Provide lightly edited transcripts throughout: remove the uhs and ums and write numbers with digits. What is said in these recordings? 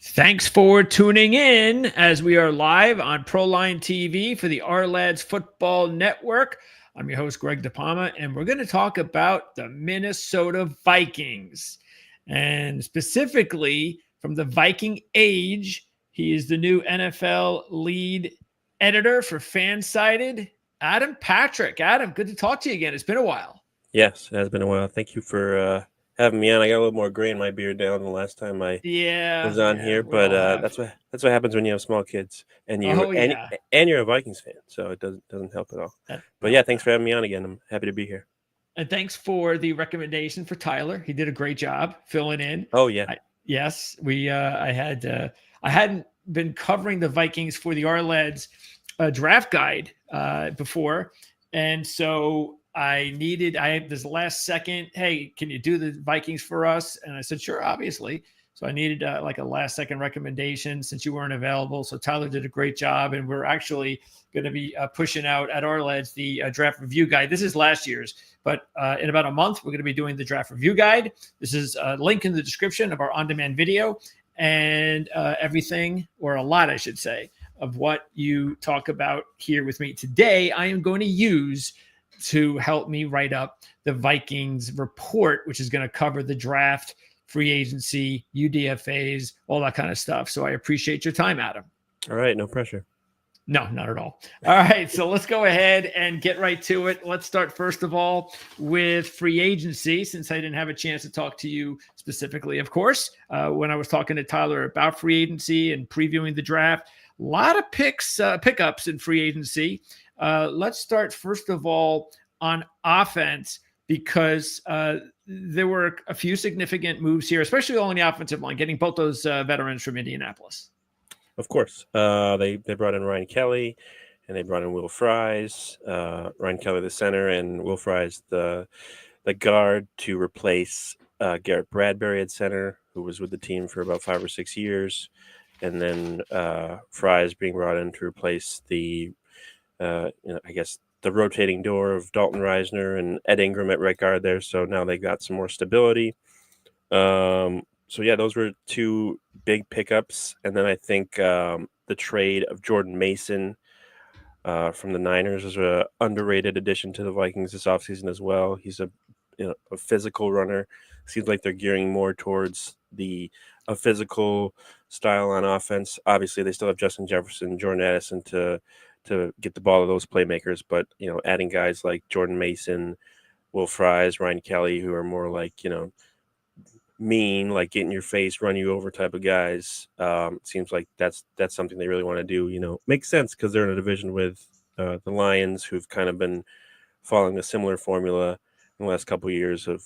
Thanks for tuning in as we are live on Proline TV for the Our Lads Football Network. I'm your host, Greg DePalma, and we're going to talk about the Minnesota Vikings. And specifically from the Viking Age, he is the new NFL lead editor for Fansided, Adam Patrick. Adam, good to talk to you again. It's been a while. Yes, it has been a while. Thank you for having me on. I got a little more gray in my beard now than the last time I was on here, We but all have. that's what happens when you have small kids and you're a Vikings fan, so it doesn't help at all. But yeah, thanks for having me on again. I'm happy to be here. And thanks for the recommendation for Tyler. He did a great job filling in. Oh yeah. I hadn't been covering the Vikings for the Our Lads draft guide before, and so I had this last second, hey, can you do the Vikings for us? And I said, sure, obviously. So I needed like a last second recommendation since you weren't available. So Tyler did a great job. And we're actually going to be pushing out at Our Lads the draft review guide. This is last year's, but in about a month, we're going to be doing the draft review guide. This is a link in the description of our on-demand video and everything, or a lot, I should say, of what you talk about here with me today. I am going to use to help me write up the Vikings report, which is going to cover the draft, free agency, UDFAs, all that kind of stuff. So I appreciate your time, Adam. All right. No pressure. No, not at all. All right. So let's go ahead and get right to it. Let's start, first of all, with free agency, since I didn't have a chance to talk to you specifically, of course, when I was talking to Tyler about free agency and previewing the draft. A lot of pickups in free agency. Let's start, first of all, on offense, because there were a few significant moves here, especially on the offensive line, getting both those veterans from Indianapolis. Of course. They brought in Ryan Kelly, and they brought in Will Fries. Ryan Kelly, the center, and Will Fries, the guard, to replace Garrett Bradbury at center, who was with the team for about 5 or 6 years. And then Fries being brought in to replace the rotating door of Dalton Reisner and Ed Ingram at right guard there. So now they got some more stability. So yeah, those were two big pickups. And then I think the trade of Jordan Mason from the Niners is an underrated addition to the Vikings this offseason as well. He's a physical runner. Seems like they're gearing more towards a physical style on offense. Obviously, they still have Justin Jefferson, Jordan Addison to get the ball to those playmakers, but adding guys like Jordan Mason, Will Fries, Ryan Kelly, who are more like mean, like get in your face, run you over type of guys. Seems like that's something they really want to do. Makes sense because they're in a division with the Lions, who've kind of been following a similar formula in the last couple of years of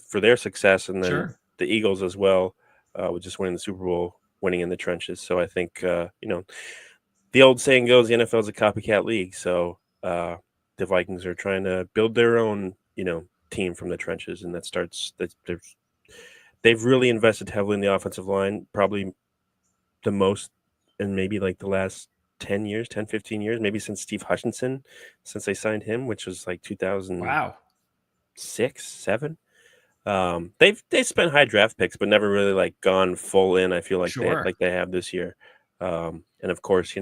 for their success, and then the Eagles as well, with just winning the Super Bowl, winning in the trenches. So I think the old saying goes, the NFL is a copycat league. So the Vikings are trying to build their own, team from the trenches, and they've really invested heavily in the offensive line, probably the most in maybe like the last 10, 15 years, maybe since Steve Hutchinson, since they signed him, which was like 2006, 7. They've spent high draft picks, but never really like gone full in. I feel like they have this year. And of course,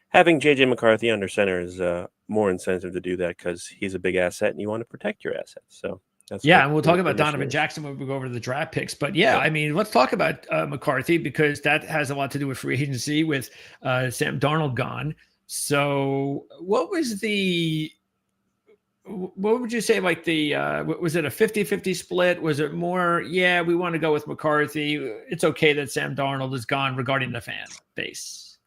having JJ McCarthy under center is more incentive to do that because he's a big asset and you want to protect your assets. So and we'll talk about Donovan Jackson when we go over the draft picks. But I mean, let's talk about McCarthy, because that has a lot to do with free agency with Sam Darnold gone. So what would you say, like was it a 50-50 split? Was it more, we want to go with McCarthy, it's okay that Sam Darnold is gone, regarding the fan base?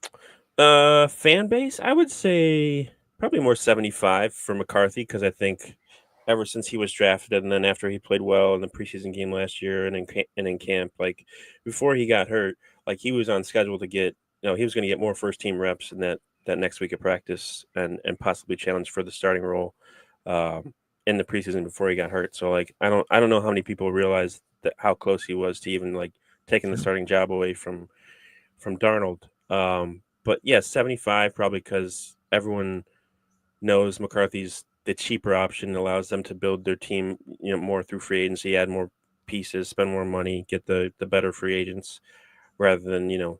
Fan base, I would say probably more 75 for McCarthy, because I think ever since he was drafted, and then after he played well in the preseason game last year and in camp, like before he got hurt, like he was on schedule to get, he was going to get more first team reps in that next week of practice and possibly challenge for the starting role in the preseason before he got hurt. So like I don't know how many people realize that how close he was to even like taking the starting job away from Darnold. But yeah, 75 probably, because everyone knows McCarthy's the cheaper option, allows them to build their team, more through free agency, add more pieces, spend more money, get the better free agents. rather than,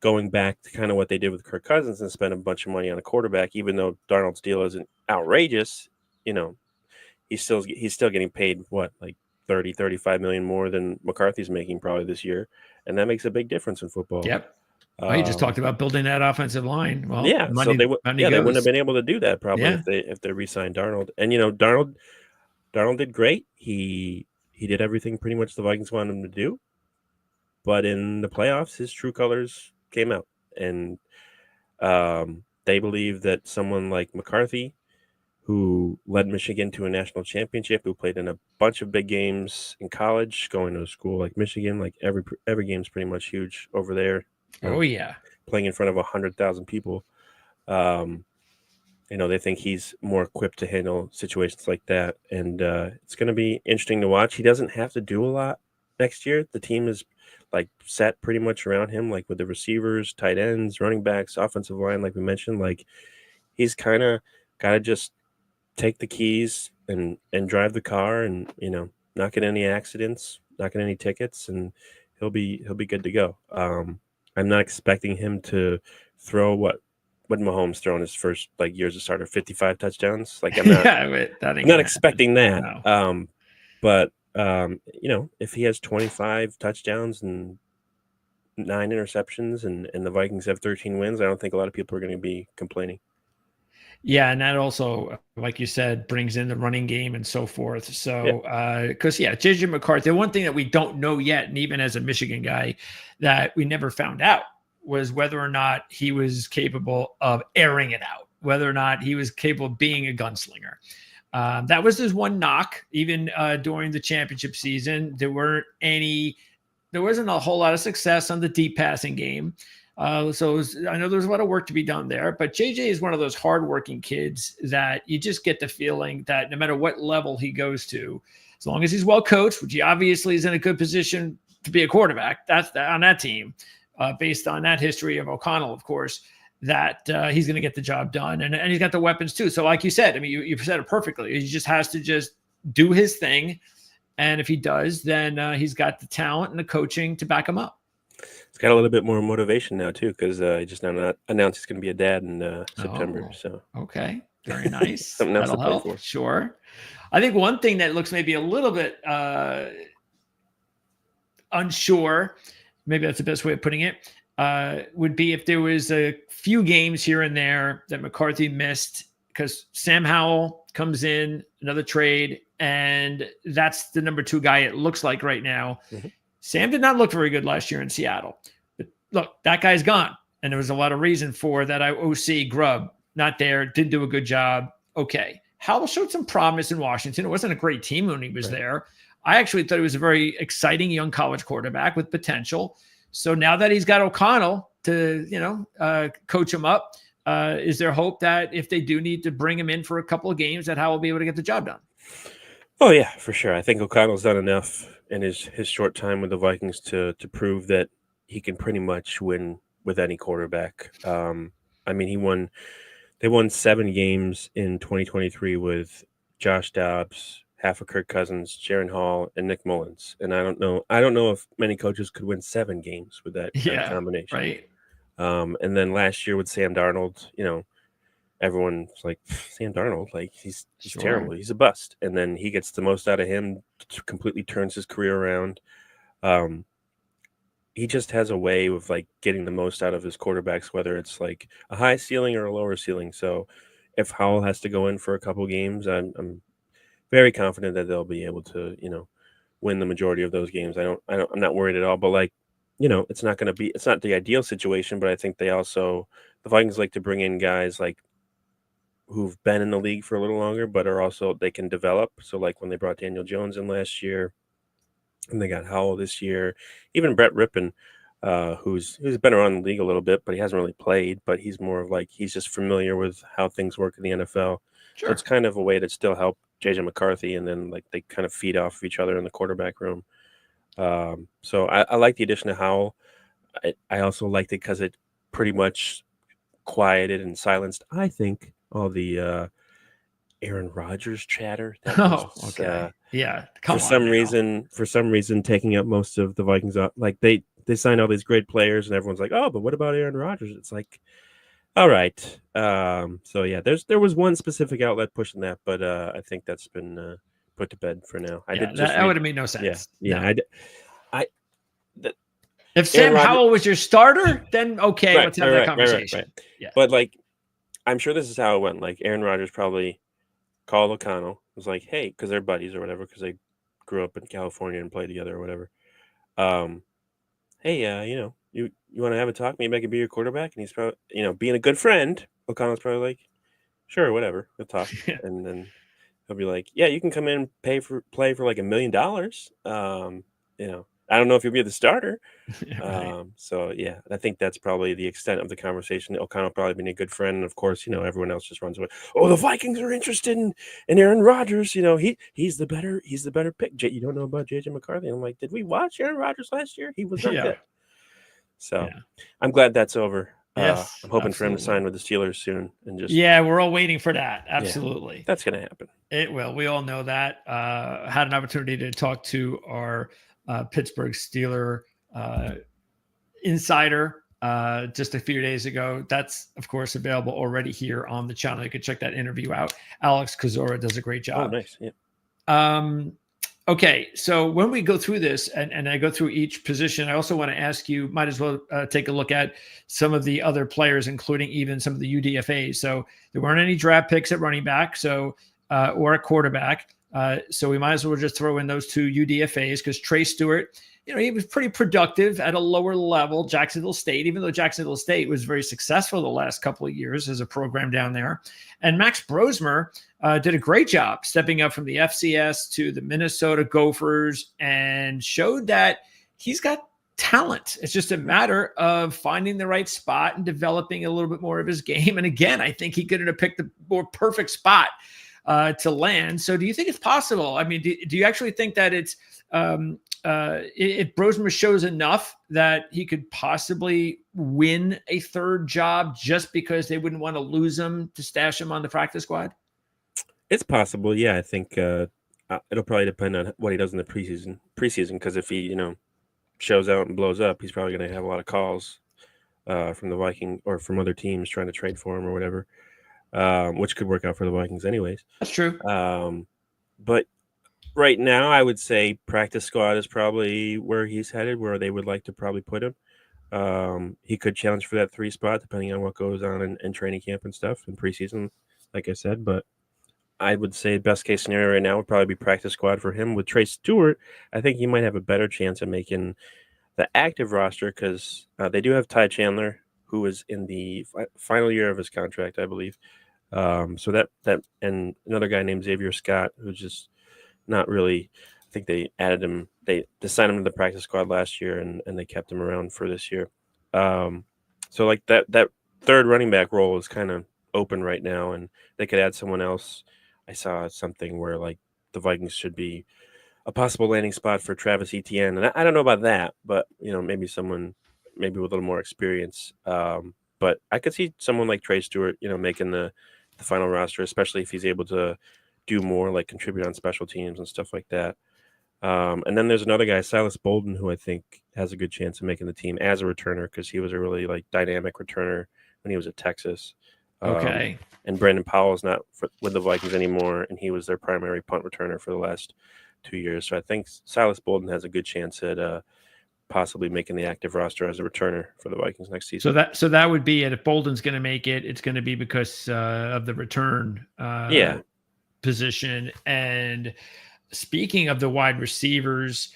going back to kind of what they did with Kirk Cousins and spend a bunch of money on a quarterback, even though Darnold's deal isn't outrageous, he's still getting paid what, like 35 million more than McCarthy's making probably this year. And that makes a big difference in football. Yep. Well, you just talked about building that offensive line. Well, yeah, money, so they money wouldn't goes. have been able to do that probably Yeah. if they re-signed Darnold. And Darnold did great. He did everything pretty much the Vikings wanted him to do. But in the playoffs, his true colors came out, and they believe that someone like McCarthy, who led Michigan to a national championship, who played in a bunch of big games in college, going to a school like Michigan, like every game's pretty much huge over there. Oh yeah, playing in front of 100,000 people. They think he's more equipped to handle situations like that, and it's going to be interesting to watch. He doesn't have to do a lot next year. The team is like set pretty much around him, like with the receivers, tight ends, running backs, offensive line, like we mentioned. Like he's kind of got to just take the keys and drive the car, and not get any accidents, not get any tickets, and he'll be good to go. I'm not expecting him to throw what Mahomes thrown his first years as a starter, 55 touchdowns. Like I'm not, I'm not expecting that. No. But if he has 25 touchdowns and 9 interceptions, and the Vikings have 13 wins, I don't think a lot of people are going to be complaining. Yeah, and that also, like you said, brings in the running game and so forth. So, because JJ McCarthy, the one thing that we don't know yet, and even as a Michigan guy, that we never found out was whether or not he was capable of airing it out, whether or not he was capable of being a gunslinger. That was his one knock, even during the championship season. There wasn't a whole lot of success on the deep passing game. I know there's a lot of work to be done there, but JJ is one of those hardworking kids that you just get the feeling that no matter what level he goes to, as long as he's well coached, which he obviously is in a good position to be a quarterback, on that team, based on that history of O'Connell, of course, that he's going to get the job done, and he's got the weapons too. So, like you said, I mean, you said it perfectly. He just has to just do his thing, and if he does, then he's got the talent and the coaching to back him up. He's got a little bit more motivation now too, because he just announced he's going to be a dad in September. So okay, very nice. Something else That'll to play help. for. Sure. I think one thing that looks maybe a little bit unsure, maybe that's the best way of putting it, would be if there was a few games here and there that McCarthy missed because Sam Howell comes in, another trade, and that's the number 2 guy it looks like right now. Mm-hmm. Sam did not look very good last year in Seattle. But look, that guy's gone. And there was a lot of reason for that. OC Grubb, not there, didn't do a good job. Okay. Howell showed some promise in Washington. It wasn't a great team when he was there. I actually thought he was a very exciting young college quarterback with potential. So now that he's got O'Connell to, coach him up, is there hope that if they do need to bring him in for a couple of games, that Howell will be able to get the job done? Oh, yeah, for sure. I think O'Connell's done enough in his short time with the Vikings to prove that he can pretty much win with any quarterback. I mean, they won 7 games in 2023 with Josh Dobbs, half of Kirk Cousins, Jaron Hall, and Nick Mullins. And I don't know if many coaches could win 7 games with that kind of combination. Right. And then last year with Sam Darnold, everyone's like, Sam Darnold, like he's terrible. He's a bust. And then he gets the most out of him, completely turns his career around. He just has a way of getting the most out of his quarterbacks, whether it's like a high ceiling or a lower ceiling. So if Howell has to go in for a couple games, I'm very confident that they'll be able to, win the majority of those games. I'm not worried at all, but it's not the ideal situation, but I think the Vikings like to bring in guys who've been in the league for a little longer, but are also, they can develop. So when they brought Daniel Jones in last year and they got Howell this year, even Brett Rippon, who's been around the league a little bit, but he hasn't really played, but he's more of he's just familiar with how things work in the NFL. Sure. So it's kind of a way to still help JJ McCarthy, and then they kind of feed off of each other in the quarterback room. So I like the addition of Howell. I also liked it because it pretty much quieted and silenced, I think, all the Aaron Rodgers chatter. Okay. For some reason, taking up most of the Vikings. they signed all these great players, and everyone's like, oh, but what about Aaron Rodgers? It's like, all right. So yeah, there was one specific outlet pushing that, but I think that's been put to bed for now. I did just that would have made no sense. Yeah. No. If Aaron Sam Rodgers, Howell was your starter, then okay, let's have that conversation. Right. Yeah. But like, I'm sure this is how it went. Like Aaron Rodgers probably called O'Connell, was like, hey, because they're buddies or whatever, because they grew up in California and played together or whatever. Hey, you want to have a talk? Maybe I could be your quarterback. And he's probably, being a good friend, O'Connell's probably like, sure, whatever, we'll talk. Yeah. And then he'll be like, yeah, you can come in and play for like $1 million. I don't know if you'll be the starter. Right. So yeah, I think that's probably the extent of the conversation. O'Connell probably being a good friend, and of course, everyone else just runs away. Oh, the Vikings are interested in Aaron Rodgers. He's the better pick. You don't know about JJ McCarthy? I'm like, did we watch Aaron Rodgers last year? He was not good. So I'm glad that's over. Yes, I'm hoping absolutely. for him to sign with the Steelers soon, and just we're all waiting for that. Absolutely, that's gonna happen. It will. We all know that. Had an opportunity to talk to our Pittsburgh Steeler insider just a few days ago. That's of course available already here on the channel. You can check that interview out. Alex Kozora does a great job. Oh, nice. Yeah. Okay, so when we go through this and I go through each position, I also want to ask you, might as well take a look at some of the other players, including even some of the UDFAs. So there weren't any draft picks at running back, or at quarterback. So we might as well just throw in those two UDFAs because Trey Stewart, he was pretty productive at a lower level, Jacksonville State, even though Jacksonville State was very successful the last couple of years as a program down there. And Max Brosmer did a great job stepping up from the FCS to the Minnesota Gophers and showed that he's got talent. It's just a matter of finding the right spot and developing a little bit more of his game. And again, I think he could have picked the more perfect spot to land. So do you think it's possible? I mean, do you actually think that it's if Brosmer shows enough that he could possibly win a third job just because they wouldn't want to lose him to stash him on the practice squad? It's possible. Yeah, I think it'll probably depend on what he does in the preseason. Because if he, shows out and blows up, he's probably going to have a lot of calls from the Viking or from other teams trying to trade for him or whatever, which could work out for the Vikings anyways. That's true. But right now, I would say practice squad is probably where he's headed, where they would like to probably put him. He could challenge for that 3 spot depending on what goes on in training camp and stuff in preseason, like I said. But I would say best case scenario right now would probably be practice squad for him. With Trey Stewart, I think he might have a better chance of making the active roster because they do have Ty Chandler, who is in the final year of his contract, I believe. So that and another guy named Xavier Scott, who's just not really. I think they added him. They signed him to the practice squad last year, and they kept him around for this year. So like that third running back role is kind of open right now, and they could add someone else. I saw something where like the Vikings should be a possible landing spot for Travis Etienne, and I don't know about that, but maybe someone with a little more experience. But I could see someone like Trey Stewart, making the final roster, especially if he's able to do more, like contribute on special teams and stuff like that. And then there's another guy, Silas Bolden, who I think has a good chance of making the team as a returner because he was a really like dynamic returner when he was at Texas. Okay. And Brandon Powell's not with the Vikings anymore, and he was their primary punt returner for the last 2 years. So I think Silas Bolden has a good chance at possibly making the active roster as a returner for the Vikings next season. So that would be it. If Bolden's going to make it, it's going to be because of the return position. And speaking of the wide receivers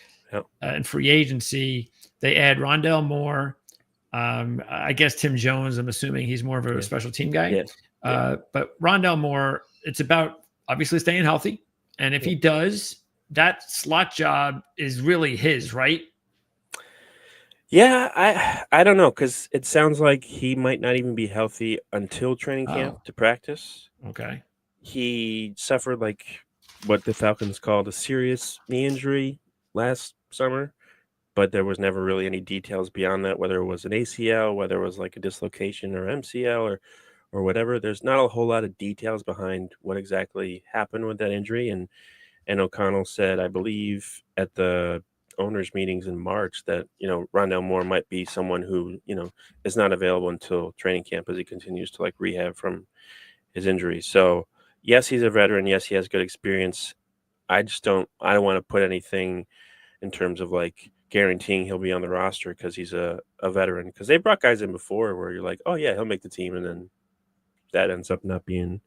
and free agency, they add Rondell Moore. I guess Tim Jones, I'm assuming he's more of a special team guy. But Rondell Moore, it's about obviously staying healthy. And if he does, that slot job is really his, right? Yeah, I don't know because it sounds like he might not even be healthy until training camp to practice. Okay. He suffered like what the Falcons called a serious knee injury last summer, but there was never really any details beyond that, whether it was an ACL, whether it was like a dislocation or MCL or whatever. There's not a whole lot of details behind what exactly happened with that injury. And O'Connell said, I believe, at the owners meetings in March that, Rondell Moore might be someone who, is not available until training camp as he continues to like rehab from his injury. So yes, he's a veteran. Yes, he has good experience. I don't want to put anything in terms of like guaranteeing he'll be on the roster because he's a veteran. Because they brought guys in before where you're like, oh yeah, he'll make the team, and then that ends up not being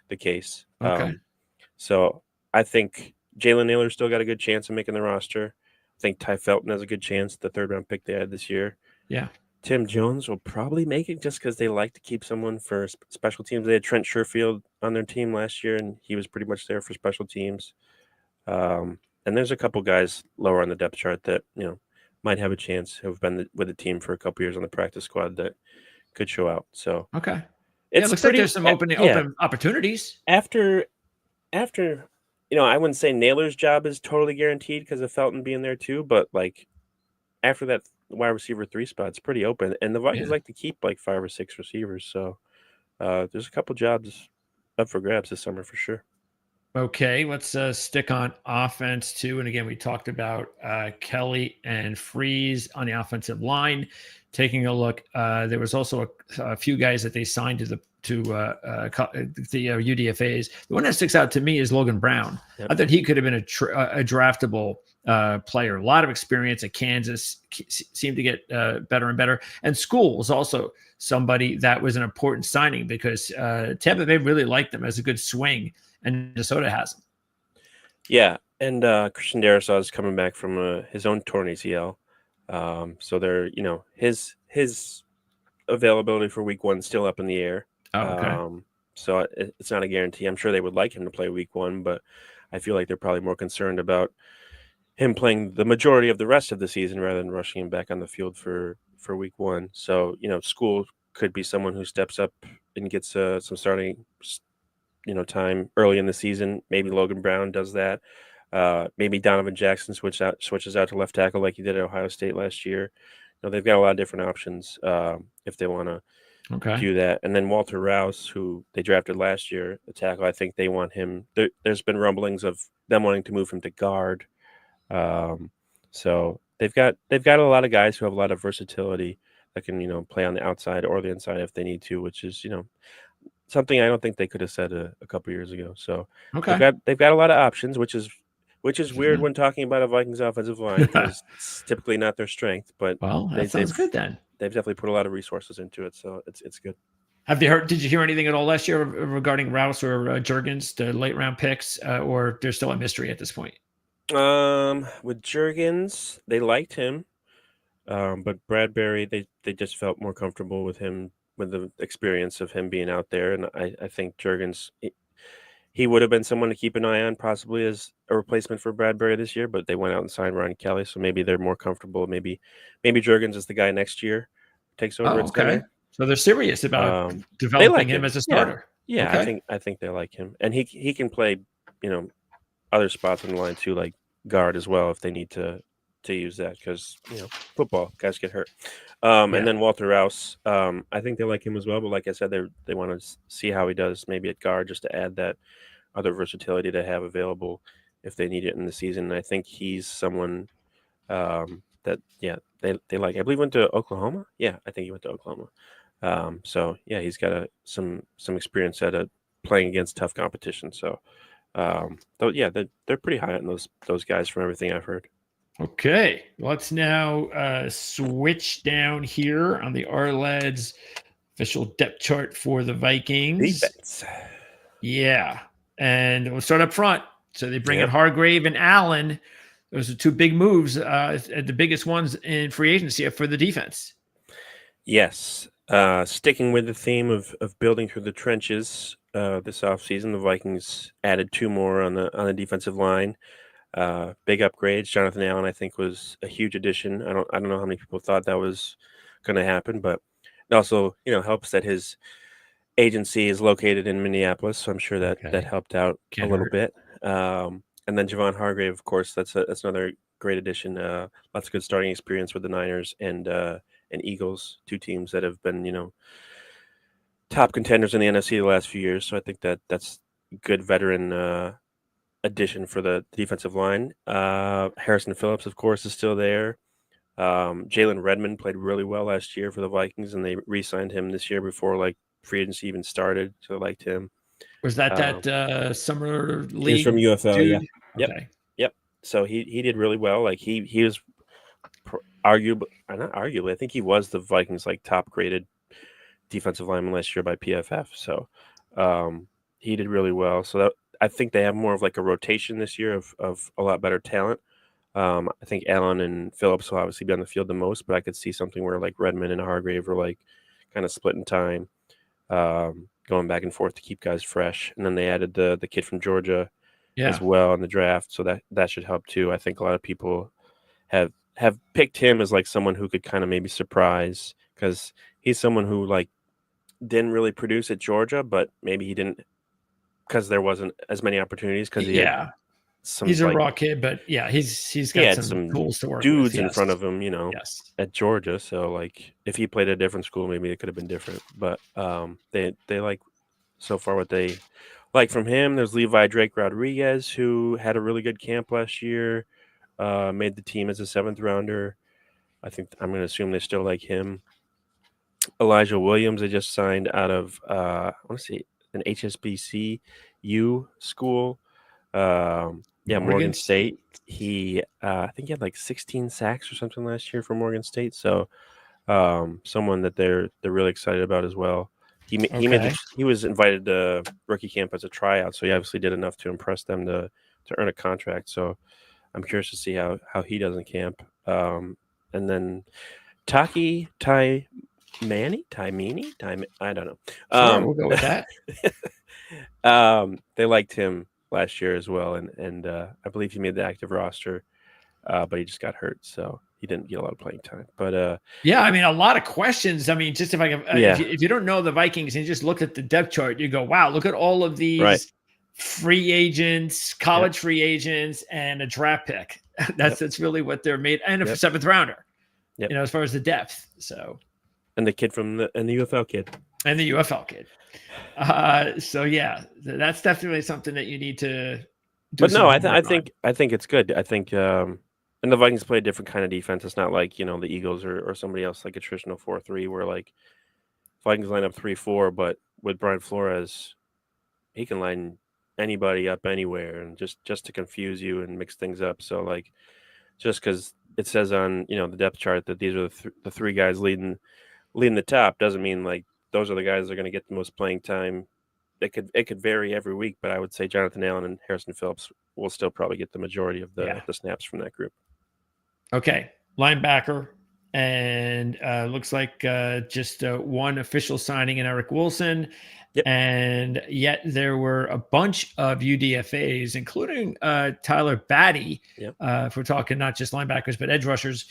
the case. Okay. So I think Jalen Naylor still got a good chance of making the roster. I think Ty Felton has a good chance, the 3rd-round pick they had this year. Yeah. Tim Jones will probably make it just because they like to keep someone for special teams. They had Trent Sherfield on their team last year, and he was pretty much there for special teams. And there's a couple guys lower on the depth chart that, might have a chance, who have been with the team for a couple years on the practice squad that could show out. So Okay. it's it looks pretty, like there's some open opportunities. After, I wouldn't say Naylor's job is totally guaranteed because of Felton being there too, but like after that wide receiver 3 spot's pretty open, and the Vikings like to keep like 5 or 6 receivers. So there's a couple jobs up for grabs this summer for sure. Okay, let's stick on offense too. And again, we talked about Kelly and Freeze on the offensive line. Taking a look, there was also a few guys that they signed to the UDFA's. The one that sticks out to me is Logan Brown. Yep. I thought he could have been a draftable player. A lot of experience at Kansas, seemed to get better and better. And School was also somebody that was an important signing because Tampa Bay really liked them as a good swing, and Minnesota has him. Yeah, and Christian Darrisaw is coming back from his own torn ACL. So they're, his availability for week 1 is still up in the air. Oh, okay. So it's not a guarantee. I'm sure they would like him to play week 1, but I feel like they're probably more concerned about him playing the majority of the rest of the season rather than rushing him back on the field for week 1. So, School could be someone who steps up and gets some starting, time early in the season. Maybe Logan Brown does that. Maybe Donovan Jackson switches out to left tackle like he did at Ohio State last year. They've got a lot of different options if they want to do that. And then Walter Rouse, who they drafted last year, the tackle, I think they want him. There's been rumblings of them wanting to move him to guard. So they've got a lot of guys who have a lot of versatility that can play on the outside or the inside if they need to, which is something I don't think they could have said a couple years ago. So they've got a lot of options, which is weird when talking about a Vikings offensive line because it's typically not their strength. But that sounds good then. They've definitely put a lot of resources into it, so it's good. Did you hear anything at all last year regarding Rouse or Juergens, the late round picks, or they're still a mystery at this point? With Juergens, they liked him, but Bradbury, they just felt more comfortable with him, with the experience of him being out there, and I think Juergens, he would have been someone to keep an eye on, possibly as a replacement for Bradbury this year, but they went out and signed Ryan Kelly, so maybe they're more comfortable. Maybe Juergens is the guy next year, takes over at center. So they're serious about developing him as a starter. Yeah, I think they like him, and he can play, other spots on the line too, like guard as well if they need to use that because football guys get hurt. And then Walter Rouse, I think they like him as well, but like I said, they want to see how he does maybe at guard just to add that other versatility to have available if they need it in the season. And I think he's someone that they like. I believe went to Oklahoma. Yeah, I think he went to Oklahoma. So yeah, he's got some experience at playing against tough competition. So they're pretty high on those guys from everything I've heard. Okay, let's now switch down here on the Arled's official depth chart for the Vikings. Defense. Yeah, and we'll start up front. So they bring in Hargrave and Allen. Those are 2 big moves, the biggest ones in free agency for the defense. Yes, sticking with the theme of building through the trenches this offseason, the Vikings added 2 more on the defensive line. Big upgrades. Jonathan Allen, I think, was a huge addition. I don't know how many people thought that was going to happen, but it also helps that his agency is located in Minneapolis, so I'm sure that helped out a little bit. And then Javon Hargrave, of course, that's another great addition. Lots of good starting experience with the Niners and Eagles, 2 teams that have been top contenders in the NFC the last few years. So I think that's good veteran addition for the defensive line. Harrison Phillips, of course, is still there. Jalen Redmond played really well last year for the Vikings, and they re-signed him this year before like free agency even started. So I liked him. Was that summer He was from league UFL, yeah. dude? Yep. Okay. Yep. So he did really well. Like he was arguably, not arguably, I think he was the Vikings like top graded defensive lineman last year by PFF. So he did really well. So that, I think they have more of like a rotation this year of a lot better talent. I think Allen and Phillips will obviously be on the field the most, but I could see something where like Redmond and Hargrave are like kind of splitting time, going back and forth to keep guys fresh. And then they added the kid from Georgia as well in the draft, so that should help too. I think a lot of people have picked him as like someone who could kind of maybe surprise, because he's someone who like didn't really produce at Georgia, but maybe he didn't because there wasn't as many opportunities because he had some. He's a like, raw kid, but yeah, he's he got had some tools to work dudes with. in front of him, Yes. at Georgia. So like if he played at a different school, maybe it could have been different. But they like so far what they like from him. There's Levi Drake Rodriguez, who had a really good camp last year, made the team as a 7th rounder. I think I'm going to assume they still like him. Elijah Williams, they just signed out of I want to say an HSBCU school. Morgan State. He I think he had like 16 sacks or something last year for Morgan State. So someone that they're really excited about as well. He was invited to rookie camp as a tryout, so he obviously did enough to impress them to earn a contract. So I'm curious to see how he does in camp. And then Taki Taimani, I don't know. Sure, we'll go with that. They liked him last year as well, and I believe he made the active roster, but he just got hurt, so he didn't get a lot of playing time. But yeah, I mean, a lot of questions. I mean, just if I can, if you don't know the Vikings and you just look at the depth chart, you go, wow, look at all of these free agents, college free agents, and a draft pick. That's really what they're made, and a 7th rounder. As far as the depth. So, and the kid from the UFL kid. And the UFL kid. So yeah, that's definitely something that you need to do. But no, I think it's good. I think and the Vikings play a different kind of defense. It's not like, the Eagles or somebody else, like a traditional 4-3, where like Vikings line up 3-4, but with Brian Flores, he can line anybody up anywhere and just to confuse you and mix things up. So like, just because it says on the depth chart that these are the 3 guys leading the top doesn't mean like those are the guys that are going to get the most playing time. It could vary every week, but I would say Jonathan Allen and Harrison Phillips will still probably get the majority of the snaps from that group. Okay, linebacker, and looks like just one official signing in Eric Wilson. Yep. And yet there were a bunch of UDFAs, including Tyler Batty, if we're talking not just linebackers, but edge rushers,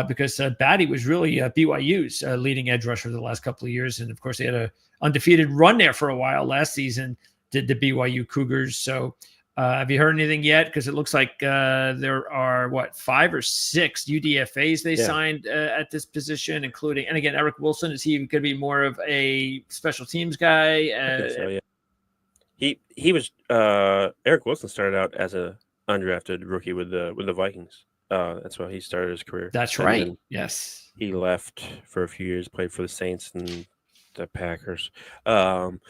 because Batty was really BYU's leading edge rusher the last couple of years. And, of course, they had an undefeated run there for a while last season, did the BYU Cougars. So have you heard anything yet? Because it looks like there are, 5 or 6 UDFAs they signed at this position, including, and again, Eric Wilson, is he going to be more of a special teams guy? I think so, yeah. He was Eric Wilson started out as a undrafted rookie with the Vikings. That's why he started his career. That's right. Yes. He left for a few years, played for the Saints and the Packers, and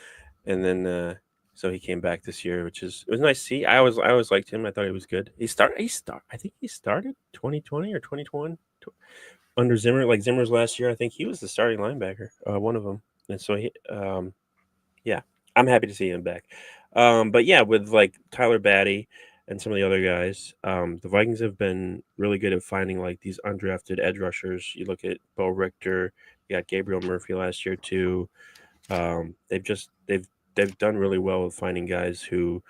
then. So he came back this year, it was nice to see. I always liked him. I thought he was good. I think he started 2020 or 2021 under Zimmer. Like Zimmer's last year, I think he was the starting linebacker, one of them. And so he, I'm happy to see him back. But yeah, with like Tyler Batty and some of the other guys, the Vikings have been really good at finding like these undrafted edge rushers. You look at Bo Richter, you got Gabriel Murphy last year too. They've done really well with finding guys who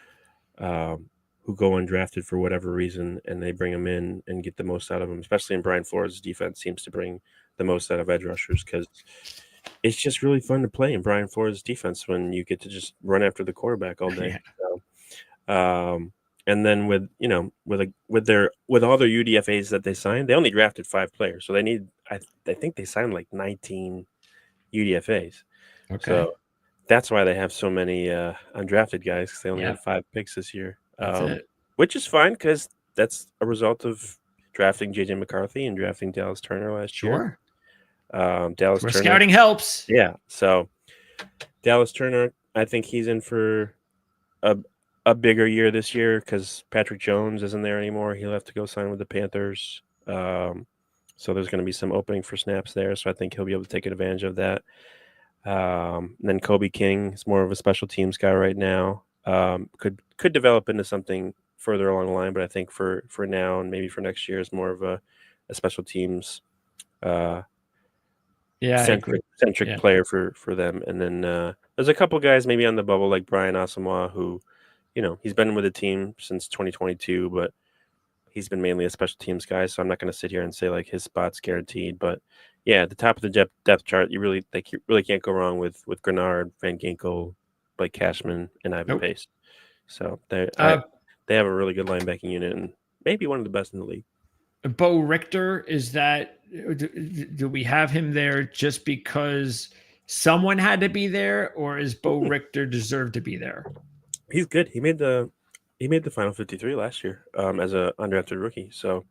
go undrafted for whatever reason, and they bring them in and get the most out of them, especially in Brian Flores' defense seems to bring the most out of edge rushers, because it's just really fun to play in Brian Flores' defense when you get to just run after the quarterback all day. So, and then with all their UDFAs that they signed, they only drafted 5 players, so I think they signed like 19 UDFAs. Okay. So that's why they have so many undrafted guys, because they only had 5 picks this year. That's it. which is fine because that's a result of drafting J.J. McCarthy and drafting Dallas Turner last year. Sure. Dallas Where Turner. scouting helps. Yeah. So Dallas Turner, I think he's in for a bigger year this year because Patrick Jones isn't there anymore. He'll have to go sign with the Panthers. So there's going to be some opening for snaps there. So I think he'll be able to take advantage of that. Then Kobe King is more of a special teams guy right now. Could develop into something further along the line, but I think for now and maybe for next year is more of a special teams Yeah, I agree. centric Yeah. player for them. And then there's a couple guys maybe on the bubble like Brian Asamoah who, he's been with the team since 2022, but he's been mainly a special teams guy. So I'm not going to sit here and say like his spot's guaranteed. But yeah, at the top of the depth chart, you really can't go wrong with Grenard, Van Ginkel, Blake Cashman, and Ivan Nope. Pace. So they have a really good linebacking unit and maybe one of the best in the league. Bo Richter, is that do we have him there just because someone had to be there, or is Bo Richter deserve to be there? He's good. He made the final 53 last year as a undrafted rookie. So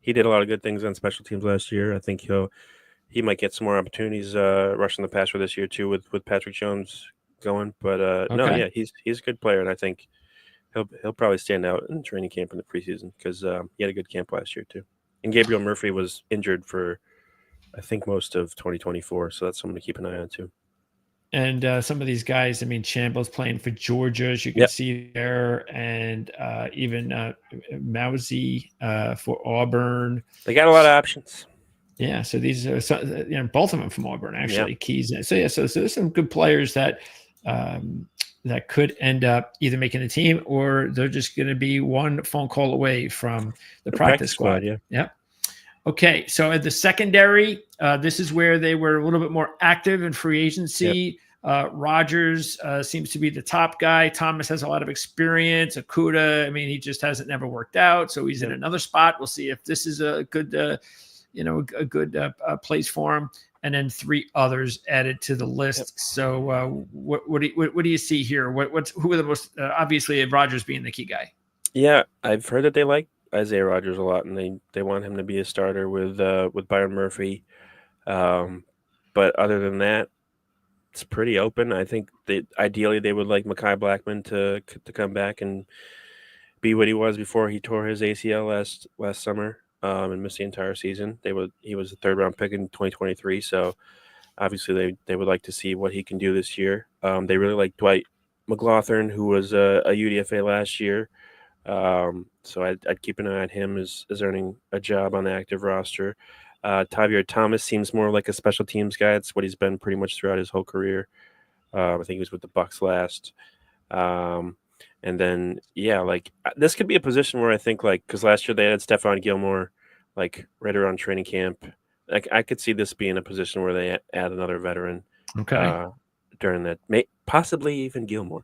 he did a lot of good things on special teams last year. I think he might get some more opportunities rushing the passer this year too with Patrick Jones going. But no, yeah, he's a good player, and I think he'll probably stand out in training camp in the preseason because he had a good camp last year too. And Gabriel Murphy was injured for I think most of 2024, so that's someone to keep an eye on too. And some of these guys, I mean, Champbell's playing for Georgia, as you can see there, and even Mousy for Auburn. They got a lot of options. Yeah, so these are both of them from Auburn, actually. Keys. So yeah, so there's some good players that that could end up either making the team or they're just going to be one phone call away from the practice squad. Yeah. Okay, so at the secondary, this is where they were a little bit more active in free agency. Rogers seems to be the top guy. Thomas has a lot of experience. Okuda, I mean, he just hasn't never worked out, so he's in another spot. We'll see if this is a good, a good place for him. And then 3 others added to the list. So, what do you see here? Who are the most obviously Rogers being the key guy? Yeah, I've heard that they like Isaiah Rogers a lot, and they want him to be a starter with Byron Murphy. But other than that, it's pretty open. I think ideally they would like Mekhi Blackman to come back and be what he was before he tore his ACL last summer and missed the entire season. He was a 3rd round pick in 2023, so obviously they would like to see what he can do this year. They really like Dwight McLaughlin, who was a UDFA last year. So I'd keep an eye on him as earning a job on the active roster. Tavier Thomas seems more like a special teams guy. It's what he's been pretty much throughout his whole career. I think he was with the Bucs last. And then, like this could be a position where I think because last year they had Stephon Gilmore, right around training camp. I could see this being a position where they add another veteran. Okay. During that, possibly even Gilmore,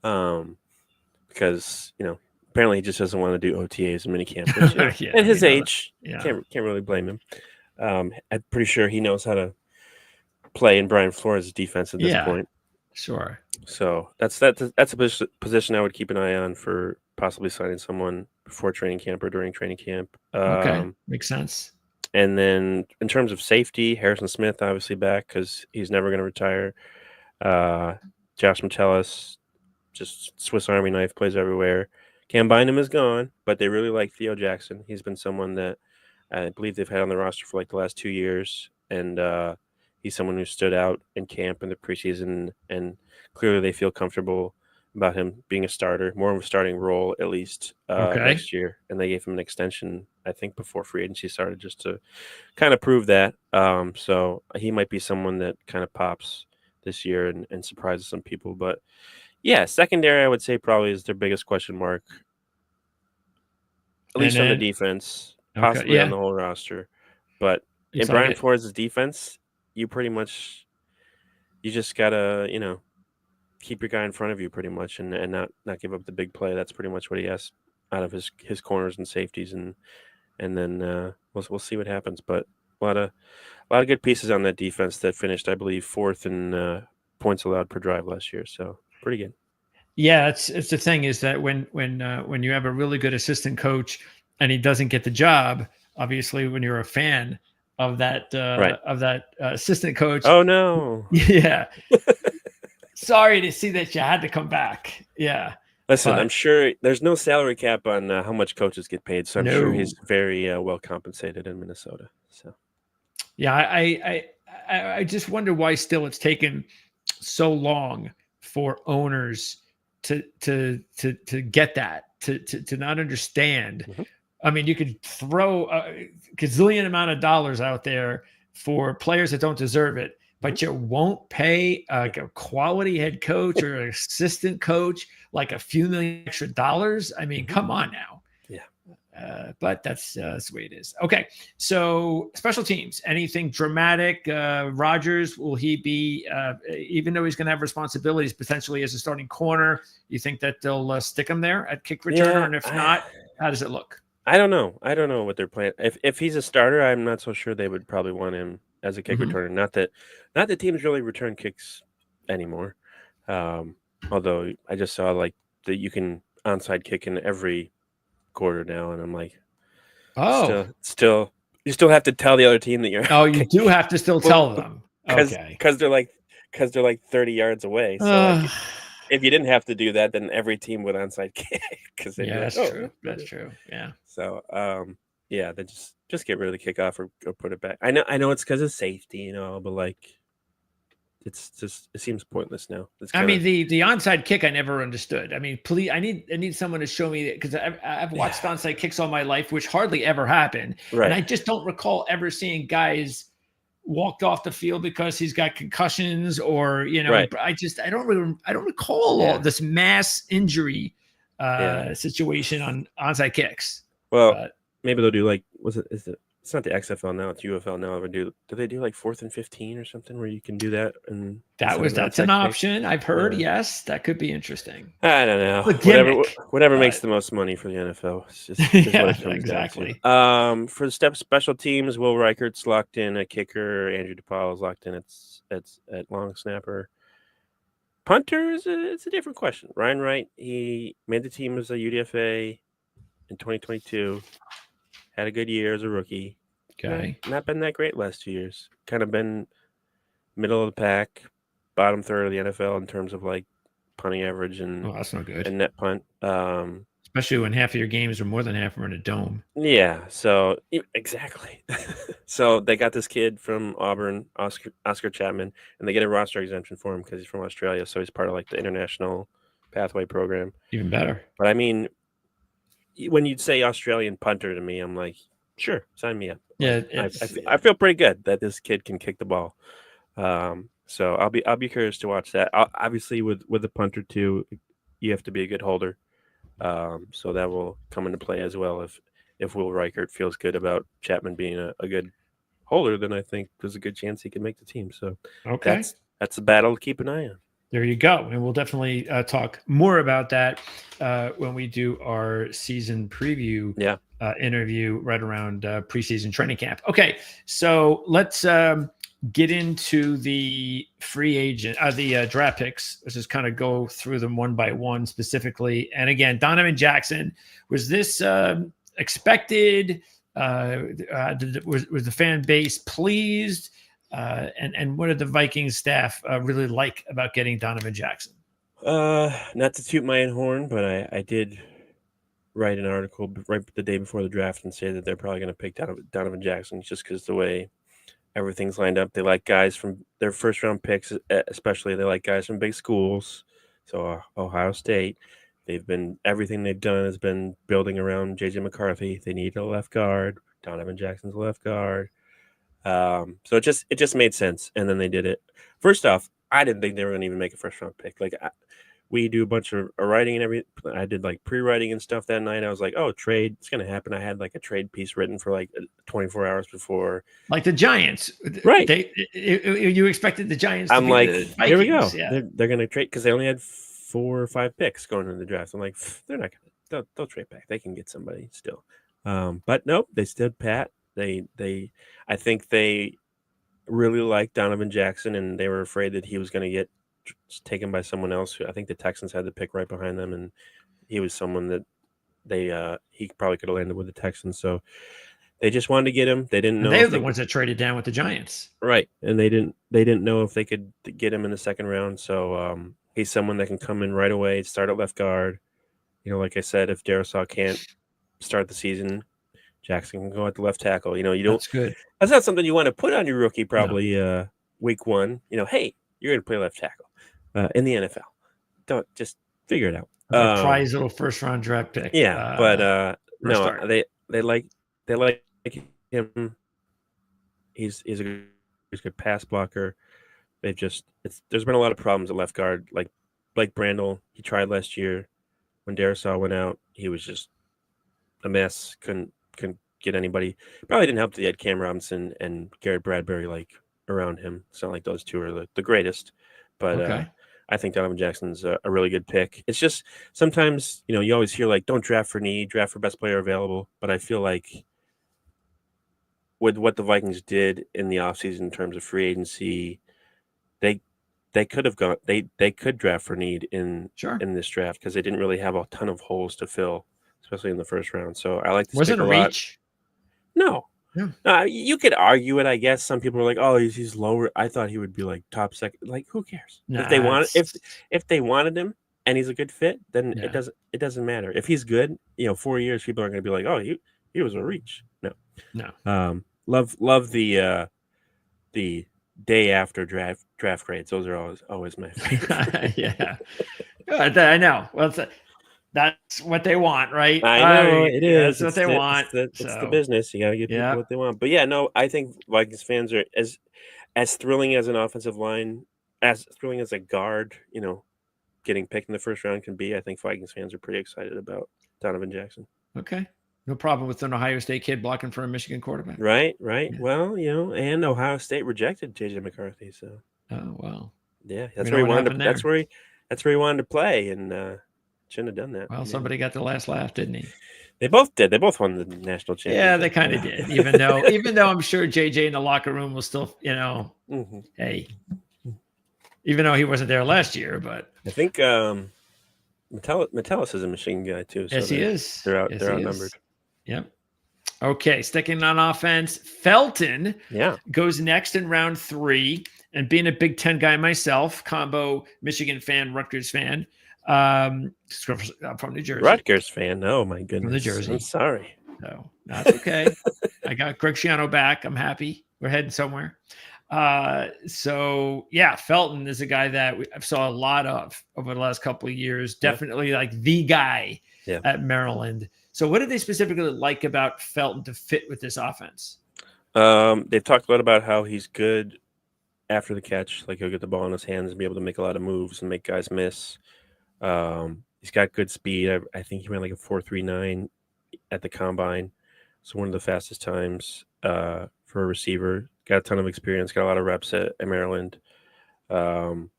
because apparently he just doesn't want to do OTAs and minicamp. Which, at his age, can't really blame him. I'm pretty sure he knows how to play in Brian Flores' defense at this point. Sure. So that's a position I would keep an eye on for possibly signing someone before training camp or during training camp. Okay, makes sense. And then in terms of safety, Harrison Smith obviously back because he's never going to retire. Josh Metellus, just Swiss Army knife, plays everywhere. Cam Bynum is gone, but they really like Theo Jackson. He's been someone that I believe they've had on the roster for the last 2 years, and he's someone who stood out in camp in the preseason, and clearly they feel comfortable about him being a starter, more of a starting role at least next year. And they gave him an extension, I think, before free agency started, just to kind of prove that. So he might be someone that kind of pops this year and surprises some people. But yeah, secondary, I would say probably is their biggest question mark, at least on the defense, possibly on the whole roster. But in Brian Flores' defense, you just gotta keep your guy in front of you pretty much and not give up the big play. That's pretty much what he has out of his corners and safeties, and then we'll see what happens. But a lot of good pieces on that defense that finished, I believe, 4th in points allowed per drive last year. So pretty good. Yeah, it's the thing is that when you have a really good assistant coach and he doesn't get the job, obviously when you're a fan of that Right. assistant coach, Oh no. yeah, sorry to see that you had to come back. Yeah, Listen, I'm but sure there's no salary cap on how much coaches get paid, so I'm sure no, he's very well compensated in Minnesota. So yeah, I just wonder why still it's taken so long for owners to get that to not understand. mhm. I mean, you could throw a gazillion amount of dollars out there for players that don't deserve it, Mhm. but you won't pay Yeah. a quality head coach or an assistant coach like a few million extra dollars. I mean, Mhm. come on now. Yeah. But that's the way it is. Okay, so special teams. Anything dramatic? Rogers, will he be? Even though he's going to have responsibilities potentially as a starting corner, you think that they'll stick him there at kick returner? Yeah, And if not, how does it look? I don't know. I don't know what they're planning. If he's a starter, I'm not so sure they would probably want him as a kick Mhm. returner. Not that teams really return kicks anymore. Um, although I just saw like that you can onside kick in every quarter now, and I'm like, Oh, still, you still have to tell the other team that you're oh, you do have to still well, tell them. because Okay. they're like 30 yards away. So Uh, like if you didn't have to do that, then every team would onside kick because they'd be yeah, like, that's oh, true. yeah, That's true. Yeah. so, yeah, they just get rid of the kickoff or put it back. I know it's because of safety, but like it's just it seems pointless now. It's I kind mean, of the onside kick I never understood. I mean, please, I need someone to show me that because I've yeah, watched onside kicks all my life, which hardly ever happen, and right, I just don't recall ever seeing guys walked off the field because he's got concussions or right, I don't recall all yeah, this mass injury yeah. situation on onside kicks. Well, But maybe they'll do like was it is it? It's not the XFL now. It's UFL now. Ever do they do like 4th and 15 or something where you can do that and instead of an that's an onside kick? option I've heard. Yeah. Yes, that could be interesting. I don't know. The Whatever gimmick, whatever makes but the most money for the NFL is what yeah, it comes down exactly. to. For the special teams, Will Reichert's locked in at kicker. Andrew DePaul is locked in at long snapper. Punter it's a different question. Ryan Wright, he made the team as a UDFA in 2022. Had a good year as a rookie. Okay. Not been that great last 2 years. Kind of been middle of the pack, bottom third of the NFL in terms of like punting average Oh, that's not good. and net punt. Especially when half of your games or more than half are in a dome. Yeah, so exactly. So they got this kid from Auburn, Oscar Chapman, and they get a roster exemption for him because he's from Australia, so he's part of like the international pathway program. Even better. But I mean, when you'd say Australian punter to me, I'm like, sure, sign me up. Yeah, Like I feel pretty good that this kid can kick the ball. So I'll be curious to watch that. Obviously, with the punter too, you have to be a good holder. So that will come into play as well. If Will Reichert feels good about Chapman being a good holder, then I think there's a good chance he can make the team. So okay. that's a battle to keep an eye on. There you go. And we'll definitely talk more about that when we do our season preview Yeah. interview right around preseason training camp. Okay. So let's get into the free agent, the draft picks. Let's just kind of go through them one by one specifically. And again, Donovan Jackson, was this expected? Was the fan base pleased? And what did the Vikings staff really like about getting Donovan Jackson? Not to toot my own horn, but I did write an article right the day before the draft and say that they're probably going to pick Donovan Jackson just because the way everything's lined up. They like guys from their first round picks, especially. They like guys from big schools. So Ohio State, everything they've done has been building around JJ McCarthy. They need a left guard. Donovan Jackson's a left guard. So it just made sense, and then they did it. First off, I didn't think they were going to even make a first round pick. Like we do a bunch of writing and everything. I did like pre-writing and stuff that night. I was like, oh, trade, it's going to happen. I had like a trade piece written for like 24 hours before. Like the Giants, right? You expected the Giants. I'm to be like, the Vikings. Here we go. Yeah. They're going to trade because they only had 4 or 5 picks going into the draft. I'm like, they're not going to. They'll trade back. They can get somebody still. But nope, they stood pat. I think they really liked Donovan Jackson, and they were afraid that he was going to get taken by someone else. Who I think the Texans had the pick right behind them, and he was someone that he probably could have landed with the Texans. So they just wanted to get him. They didn't And know they if were the ones that traded down with the Giants. right, and they didn't know if they could get him in the second round. So he's someone that can come in right away, start at left guard. Like I said, if Darisaw can't start the season, Jackson can go at the left tackle. You don't. That's good. That's not something you want to put on your rookie probably No. week one. Hey, you're going to play left tackle in the NFL. Don't just figure it out. A prize little first round draft pick. Yeah, but no, they like him. He's a good pass blocker. There's been a lot of problems at left guard. Like Blake Brandel, he tried last year. When Darisaw went out, he was just a mess. Couldn't get anybody. Probably didn't help that he had Cam Robinson and Garrett Bradbury around him. It's not like those two are the greatest, but I think Donovan Jackson's a really good pick. It's just sometimes you always hear don't draft for need, draft for best player available. But I feel like with what the Vikings did in the offseason in terms of free agency, they could have gone. They could draft for need in this draft because they didn't really have a ton of holes to fill, especially in the first round. So I like this. Was it a lot. reach? No. You could argue it. I guess some people are like, "Oh, he's lower." I thought he would be top second. Who cares? If they wanted him and he's a good fit, then it doesn't matter. If he's good, 4 years, people are going to be like, "Oh, he was a reach." No. Love the day after draft grades. Those are always my favorite. Yeah. I know. Well, that's what they want, right? I know it is. That's what they want. It's the business. You got to give people what they want. But I think Vikings fans are as thrilling as an offensive line, as thrilling as a guard, getting picked in the first round can be. I think Vikings fans are pretty excited about Donovan Jackson. Okay. No problem with an Ohio State kid blocking for a Michigan quarterback. Right. Yeah. Well, and Ohio State rejected JJ McCarthy. So. Oh well. Yeah, that's where he wanted to. That's where he wanted to play, and shouldn't have done that. Well, somebody got the last laugh, didn't he? They both did. They both won the national championship. Yeah, they kind of did. Even though I'm sure JJ in the locker room was still, hey, even though he wasn't there last year, but I think Metellus is a Michigan guy too. So yes, he is. They're outnumbered. Yep. Okay, sticking on offense, Felton goes next in round 3. And being a Big Ten guy myself, combo Michigan fan, Rutgers fan, I'm from New Jersey. Rutgers fan? Oh, my goodness. From New Jersey. I'm sorry. No, that's okay. I got Greg Schiano back. I'm happy. We're heading somewhere. Felton is a guy that I saw a lot of over the last couple of years. Definitely the guy at Maryland. So what did they specifically like about Felton to fit with this offense? They've talked a lot about how he's good after the catch. He'll get the ball in his hands and be able to make a lot of moves and make guys miss. He's got good speed. I think he ran a 4.39 at the combine. So one of the fastest times for a receiver. Got a ton of experience, got a lot of reps at Maryland. And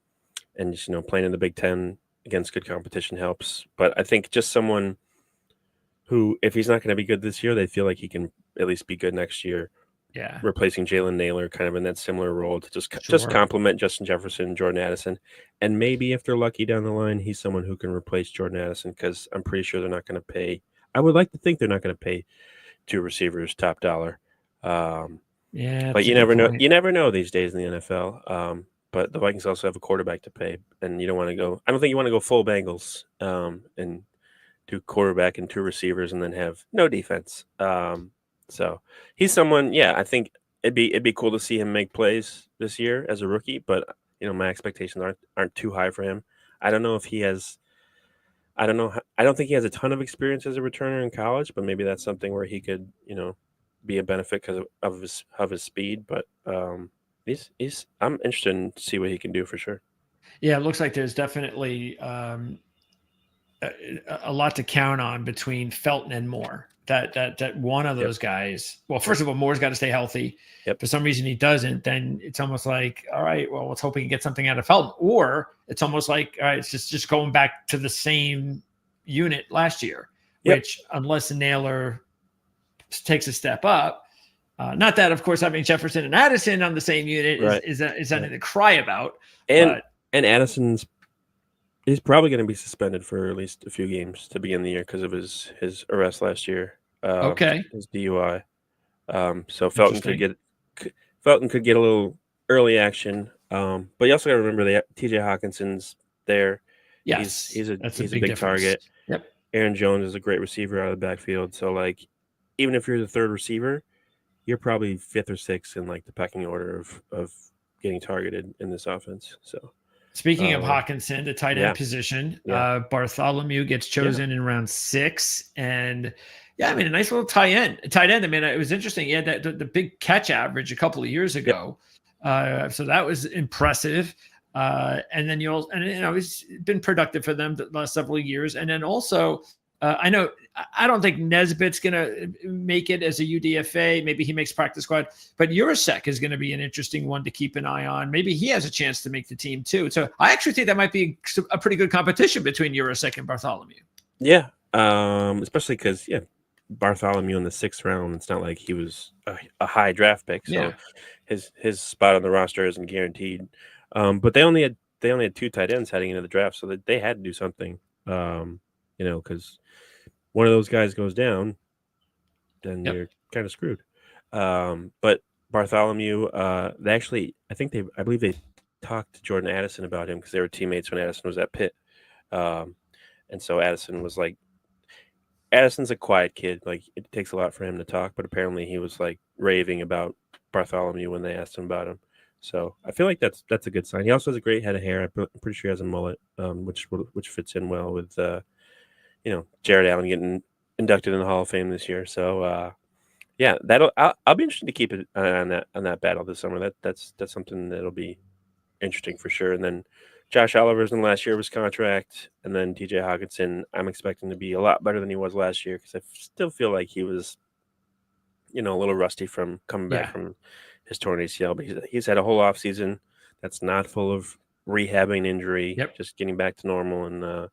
just, playing in the Big Ten against good competition helps. But I think just someone who, if he's not going to be good this year, they feel like he can at least be good next year. Yeah. Replacing Jalen Naylor kind of in that similar role to just complement Justin Jefferson, Jordan Addison. And maybe if they're lucky down the line, he's someone who can replace Jordan Addison because I'm pretty sure they're not going to pay. I would like to think they're not going to pay 2 receivers top dollar. But you never know. You never know these days in the NFL. But the Vikings also have a quarterback to pay, and you don't want to go. I don't think you want to go full Bengals and do quarterback and 2 receivers and then have no defense. So he's someone. Yeah, I think it'd be cool to see him make plays this year as a rookie. But my expectations aren't too high for him. I don't know if he has. I don't know. I don't think he has a ton of experience as a returner in college, but maybe that's something where he could, be a benefit because of his speed. But I'm interested in to see what he can do for sure. Yeah, it looks like there's definitely a lot to count on between Felton and Moore. That one of those guys. Well, first of all, Moore's got to stay healthy. Yep. For some reason he doesn't. Then it's almost like, all right, well, let's hope we can get something out of Felton. Or it's almost like, all right, it's just going back to the same unit last year. Which, unless Naylor takes a step up, not that, of course, having Jefferson and Addison on the same unit is something to cry about. And And he's probably going to be suspended for at least a few games to begin the year because of his arrest last year, Okay, his DUI. So interesting. Felton could get a little early action. But you also got to remember that TJ Hawkinson's there. He's Yes, he's a that's a he's a big big difference. target. Yep. Aaron Jones is a great receiver out of the backfield. So like, even if you're the third receiver, you're probably fifth or sixth in like the pecking order of getting targeted in this offense. So Speaking of uh, Hawkinson, the tight end yeah, position, yeah, Bartholomew gets yeah, chosen in round 6, and yeah, I mean a nice little tight end. Tight end. I mean, it was interesting. He had the big catch average a couple of years yep, ago, so that was impressive. And then he's been productive for them the last several years. And then also, I know I don't think Nesbitt's going to make it as a UDFA. Maybe he makes practice squad, but Urasek is going to be an interesting one to keep an eye on. Maybe he has a chance to make the team too. So I actually think that might be a pretty good competition between Urasek and Bartholomew. yeah. Especially because Bartholomew in the 6th round. It's not like he was a high draft pick, so Yeah. his spot on the roster isn't guaranteed. But they only had 2 tight ends heading into the draft, so that they had to do something. Because one of those guys goes down, then Yep. you're kind of screwed. But Bartholomew, I believe they talked to Jordan Addison about him because they were teammates when Addison was at Pitt. Um, and so Addison's a quiet kid. Like, it takes a lot for him to talk, but apparently he was like raving about Bartholomew when they asked him about him. So I feel like that's a good sign. He also has a great head of hair. I'm pretty sure he has a mullet, which fits in well with Jared Allen getting inducted in the Hall of Fame this year. So yeah, I'll be interested to keep it on that battle this summer. That's something that'll be interesting for sure. And then Josh Oliver's in last year of his contract, and then TJ Hawkinson, I'm expecting to be a lot better than he was last year because I still feel like he was, a little rusty from coming back Yeah. from his torn ACL. But he's had a whole off season that's not full of rehabbing injury, Yep. just getting back to normal. And I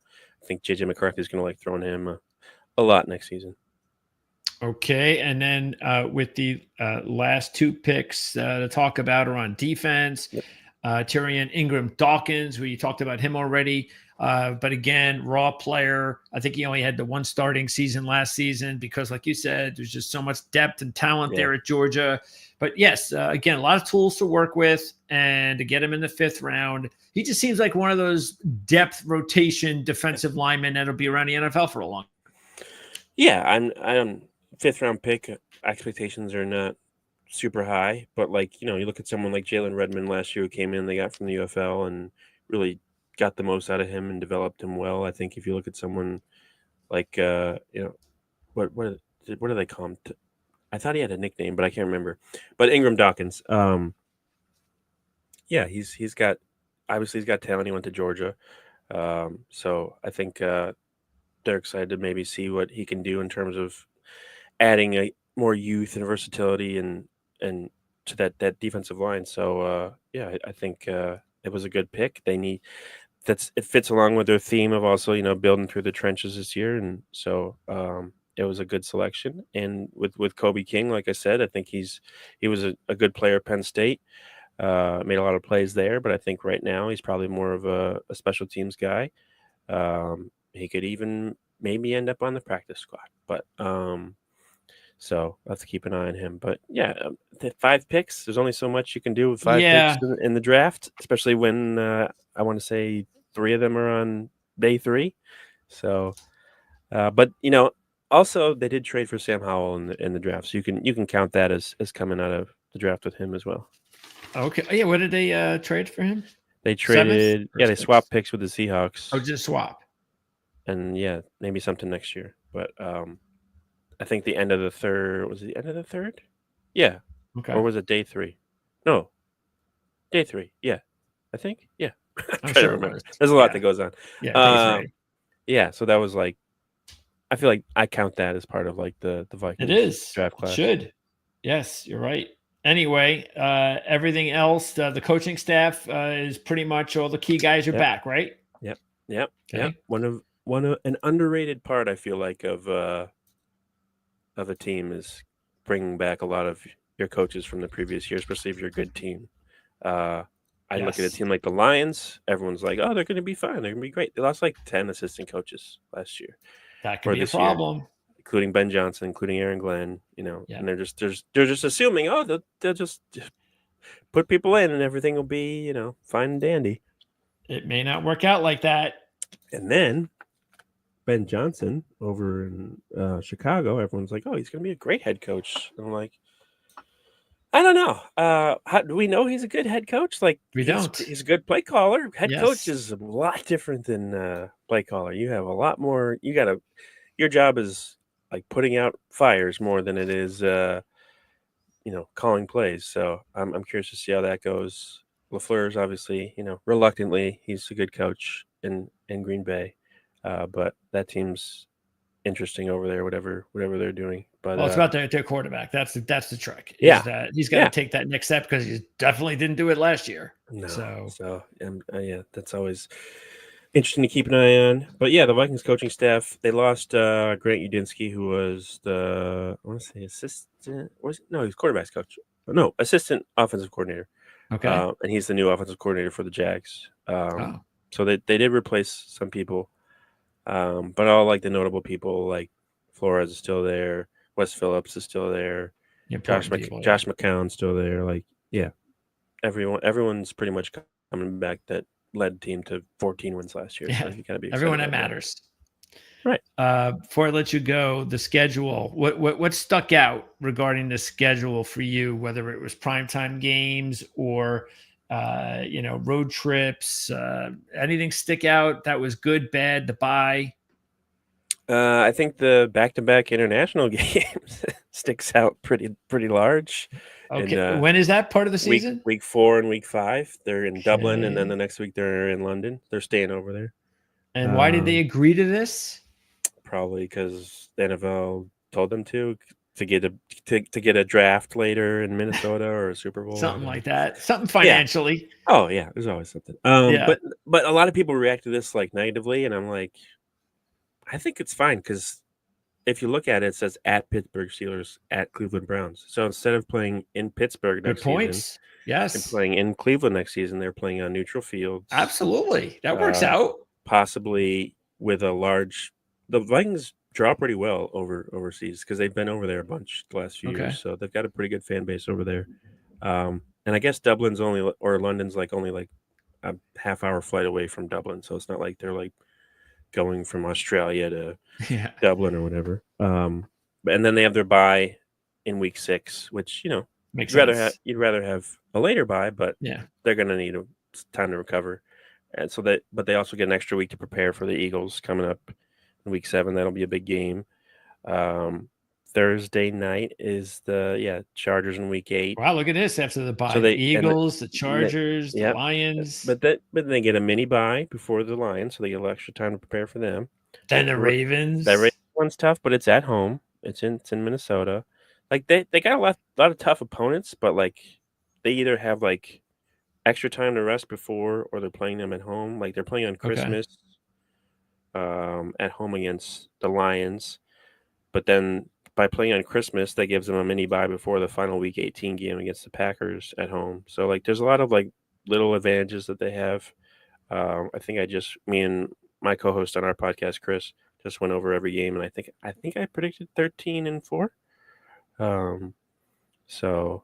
think JJ McCarthy is going to like throwing him a lot next season. Okay, and then with the last 2 picks to talk about are on defense. Yep. Tyrion Ingram-Dawkins, we talked about him already. But again, raw player. I think he only had the one starting season last season because, like you said, there's just so much depth and talent Yeah. there at Georgia. But yes, again, a lot of tools to work with, and to get him in the 5th round, he just seems like one of those depth rotation defensive linemen that'll be around the NFL for a long. Yeah, I'm 5th round pick. Expectations are not super high, but you look at someone like Jalen Redmond last year who came in, they got from the UFL and really got the most out of him and developed him well. I think if you look at someone like what do they call him? I thought he had a nickname, but I can't remember. But Ingram-Dawkins, yeah, he's got talent. He went to Georgia, so I think they're excited to maybe see what he can do in terms of adding a more youth and versatility and to that defensive line. So yeah, I think it was a good pick. It fits along with their theme of also building through the trenches this year, and so it was a good selection. And with Kobe King, like I said, I think he was a good player at Penn State. Made a lot of plays there, but I think right now he's probably more of a special teams guy. He could even maybe end up on the practice squad, but so let's keep an eye on him. But yeah, the 5 picks. There's only so much you can do with 5 picks Yeah. in the draft, especially when I want to say 3 of them are on day 3. So, but also they did trade for Sam Howell in the draft, so you can count that as coming out of the draft with him as well. Okay. Oh, yeah. What did they trade for him? They 7th? traded, Or yeah, they 6th? swapped picks with the Seahawks, Oh, just swap. and yeah, maybe something next year. But I think the end of the third was it the end of the third, yeah, or Okay. was it day 3? No, day 3. Yeah, I think. Yeah, I'm I'm trying to sure it remember. was. There's a lot Yeah. that goes on. Yeah. Day 3. Yeah, so that was like I feel like I count that as part of like the It Vikings is. draft It class. should. Yes, you're right. Anyway, everything else, the coaching staff is pretty much all the key guys are Yep, back, right? yep, yep, yep. Okay. One of an underrated part I feel like of a team is bringing back a lot of your coaches from the previous year, especially if you're a good team. Uh, I look at a Yes, team like the Lions. Everyone's like, "Oh, they're going to be fine. They're going to be great." They lost like 10 assistant coaches last year that could or be a this year, problem. including Ben Johnson, including Aaron Glenn. Yeah, And they're just assuming, oh, they'll just put people in and everything will be fine and dandy. it may not work out like that. And then Ben Johnson over in Chicago, everyone's like, oh, he's going to be a great head coach. And I'm like, I don't know. How do we know he's a good head coach? Like We don't. he's a good play caller. Head coach Yes, is a lot different than play caller. You have a lot more. Your job is like putting out fires more than it is, calling plays. So I'm curious to see how that goes. LaFleur's obviously, reluctantly, he's a good coach in Green Bay, but that team's interesting over there. Whatever they're doing. But well, it's about their quarterback. That's the trick. yeah, Is that he's got to yeah. take that next step because he definitely didn't do it last year. No. So So yeah, that's always interesting to keep an eye on. But yeah, the Vikings coaching staff, they lost Grant Udinski, who was I want to say assistant. No, he was quarterback's coach. No, assistant offensive coordinator. okay. And he's the new offensive coordinator for the Jags. Oh, So they did replace some people, but all like the notable people, like Flores is still there, Wes Phillips is still there, important people. Josh McCown's still there. Like, yeah, everyone's pretty much coming back that led team to 14 wins last year. Yeah, So you got to be excited everyone that about matters. Right. Before I let you go, the schedule. What stuck out regarding the schedule for you? Whether it was primetime games or road trips, anything stick out that was good, bad, the bye? I think the back-to-back international games sticks out pretty large. Okay, And when is that part of the season? week 4 and week 5, they're in Dublin, and then Okay. the next week they're in London. They're staying over there. And why did they agree to this? Probably because the NFL told them to get a draft later in Minnesota or a Super Bowl. Something like that. Something Yeah. financially. Oh yeah, there's always something. Yeah. But a lot of people react to this like negatively, and I'm like, I think it's fine because if you look at it, it says at Pittsburgh Steelers, at Cleveland Browns. So instead of playing in Pittsburgh Good next season points. and Yes. playing in Cleveland next season, they're playing on neutral fields. Absolutely. That works out. Possibly with the Vikings draw pretty well overseas because they've been over there a bunch the last few years. So they've got a pretty good fan base over there. And I guess Dublin's London's only like a half-hour flight away from Dublin. So it's not like they're like going from Australia to Dublin or whatever. And then they have their bye in week 6, which Makes sense. You'd rather have a later bye, but yeah, they're going to need time to recover. And so but they also get an extra week to prepare for the Eagles coming up in week 7. That'll be a big game. Thursday night is the Chargers in week 8. Wow, look at this after the bye. So the Eagles, the Chargers, the Lions. But then they get a mini bye before the Lions, so they get a little extra time to prepare for them. Then the Ravens. That Ravens one's tough, but it's at home. It's in Minnesota. Like they got a lot of tough opponents, but like they either have like extra time to rest before, or they're playing them at home. Like they're playing on Christmas, at home against the Lions, but then by playing on Christmas, that gives them a mini bye before the final week 18 game against the Packers at home. So like there's a lot of like little advantages that they have. I think me and my co-host on our podcast, Chris, just went over every game, and I think I predicted 13-4. So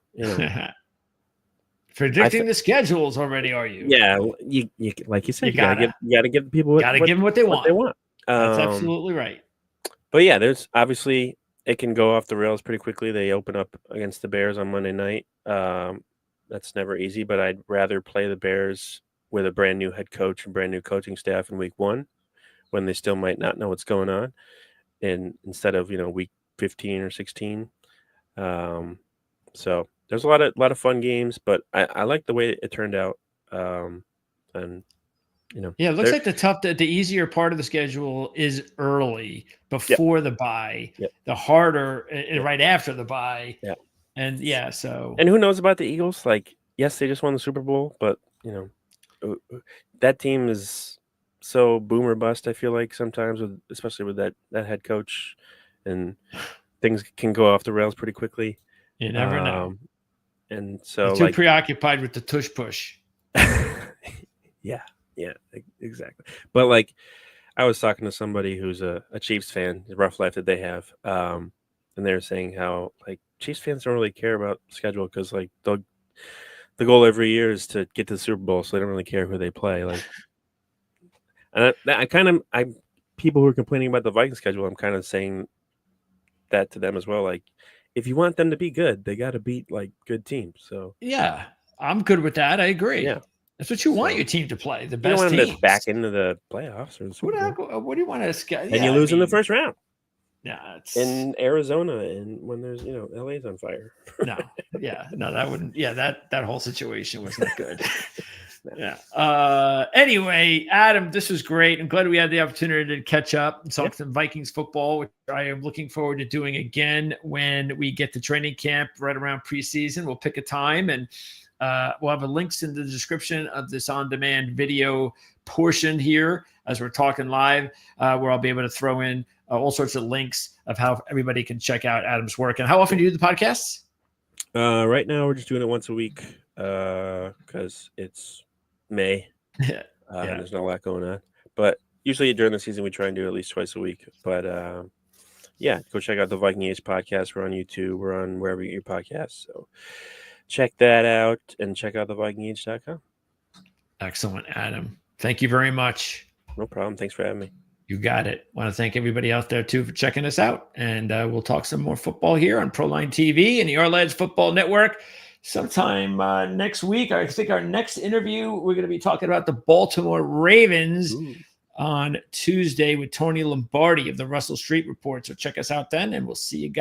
predicting the schedules already, are you? Yeah, you like you said, you gotta give people give them what they want. That's absolutely right. But yeah, there's obviously it can go off the rails pretty quickly. They open up against the Bears on Monday night. That's never easy, but I'd rather play the Bears with a brand new head coach and brand new coaching staff in week 1 when they still might not know what's going on, and instead of week 15 or 16. So there's a lot of fun games, but I like the way it turned out. And it looks like the easier part of the schedule is early before the bye. The harder right after the bye. And and who knows about the Eagles? Like, yes, they just won the Super Bowl, but that team is so boom or bust. I feel like sometimes, especially with that head coach, and things can go off the rails pretty quickly. You never know. And so, you're too preoccupied with the tush push. Yeah, exactly. But like, I was talking to somebody who's a Chiefs fan, the rough life that they have, and they're saying how like Chiefs fans don't really care about schedule because like the goal every year is to get to the Super Bowl, so they don't really care who they play. Like, and I people who are complaining about the Vikings schedule, I'm kind of saying that to them as well. Like, if you want them to be good, they got to beat like good teams. So Yeah, I'm good with that. I agree. yeah, That's what you want so your team to play, the you don't best want them teams. to back into the playoffs or the What, Super Bowl, what do you want to schedule? and you lose in the first round. Yeah, it's In Arizona, and when there's LA's on fire. no, that wouldn't. Yeah, that whole situation was not good. No. Yeah. Anyway, Adam, this was great. I'm glad we had the opportunity to catch up and talk some Vikings football, which I am looking forward to doing again when we get to training camp right around preseason. We'll pick a time and we'll have links in the description of this on-demand video portion here as we're talking live, where I'll be able to throw in all sorts of links of how everybody can check out Adam's work. And how often do you do the podcasts? Right now, we're just doing it once a week because it's May. Yeah. And there's not a lot going on. But usually during the season, we try and do at least twice a week. But yeah, go check out the Viking Age podcast. We're on YouTube. We're on wherever you get your podcasts. So check that out and check out thevikingage.com. Excellent, Adam. Thank you very much. No problem. Thanks for having me. You got it. Want to thank everybody out there, too, for checking us out. And we'll talk some more football here on Proline TV and the Our Football Network sometime next week. I think our next interview, we're going to be talking about the Baltimore Ravens on Tuesday with Tony Lombardi of the Russell Street Report. So check us out then, and we'll see you guys.